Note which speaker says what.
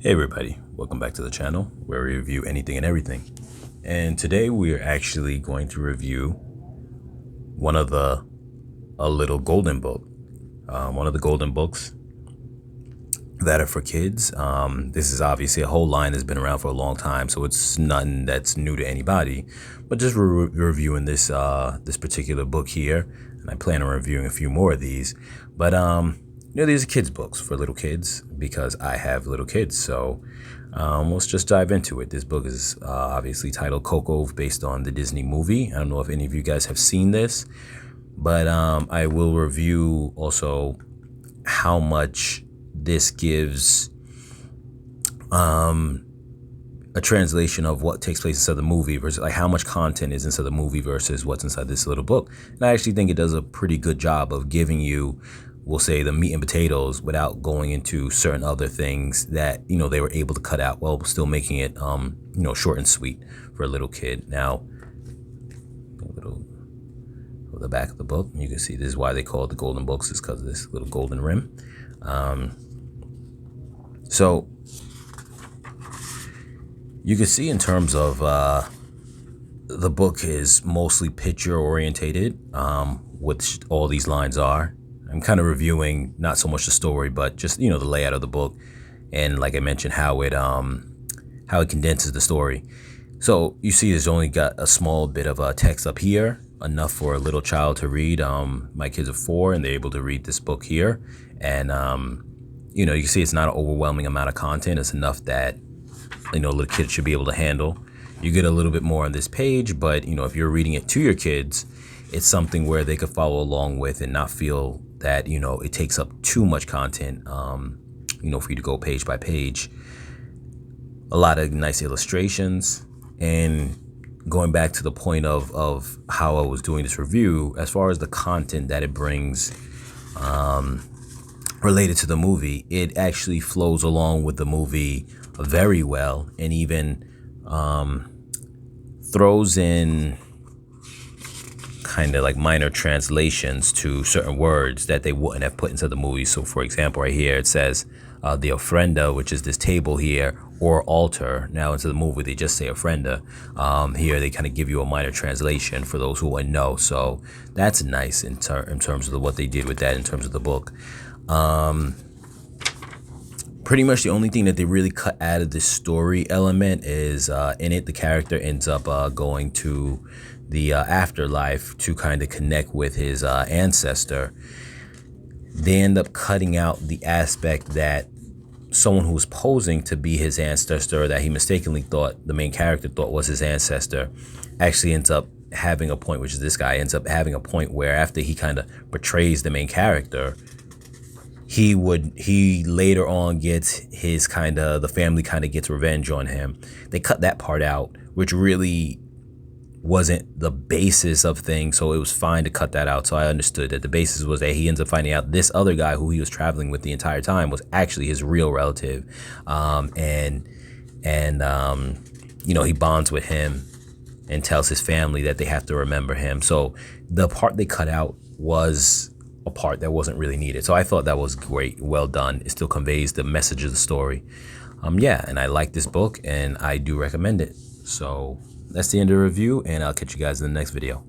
Speaker 1: Hey everybody, welcome back to the channel where we review anything and everything. And today we are actually going to review one of a little golden book, one of the golden books that are for kids. This is obviously a whole line that's been around for a long time, so it's nothing that's new to anybody. But just reviewing this this particular book here, and I plan on reviewing a few more of these. But these are kids' books for little kids because I have little kids. So let's just dive into it. This book is obviously titled Coco, based on the Disney movie. I don't know if any of you guys have seen this, but I will review also how much this gives a translation of what takes place inside the movie versus like how much content is inside the movie versus what's inside this little book. And I actually think it does a pretty good job of giving you, we'll say, the meat and potatoes without going into certain other things that, they were able to cut out while still making it, short and sweet for a little kid. Now, the back of the book, you can see this is why they call it the golden books, is because of this little golden rim. So you can see in terms of the book is mostly picture orientated, which all these lines are. I'm kind of reviewing not so much the story, but just, the layout of the book. And like I mentioned, how it condenses the story. So you see there's only got a small bit of text up here, enough for a little child to read. My kids are 4 and they're able to read this book here. And, you can see it's not an overwhelming amount of content. It's enough that, a little kid should be able to handle. You get a little bit more on this page, but, if you're reading it to your kids, it's something where they could follow along with and not feel that, it takes up too much content, for you to go page by page. A lot of nice illustrations. And going back to the point of how I was doing this review, as far as the content that it brings related to the movie, it actually flows along with the movie very well, and even throws in kind of like minor translations to certain words that they wouldn't have put into the movie. So for example, right here it says the ofrenda, which is this table here, or altar. Now into the movie they just say ofrenda. Here they kind of give you a minor translation for those who wouldn't know. So that's nice in terms of what they did with that in terms of the book. Pretty much the only thing that they really cut out of this story element is in it the character ends up going to the afterlife to kind of connect with his ancestor. They end up cutting out the aspect that someone who was posing to be his ancestor, that he mistakenly thought the main character thought was his ancestor, actually ends up having a point, which is this guy ends up having a point where after he kind of betrays the main character, he later on gets his the family kind of gets revenge on him. They cut that part out, which really wasn't the basis of things, so it was fine to cut that out. So I understood that the basis was that he ends up finding out this other guy who he was traveling with the entire time was actually his real relative, and he bonds with him and tells his family that they have to remember him. So the part they cut out was a part that wasn't really needed. So I thought that was great, well done. It still conveys the message of the story. And I like this book and I do recommend it. So that's the end of the review, and I'll catch you guys in the next video.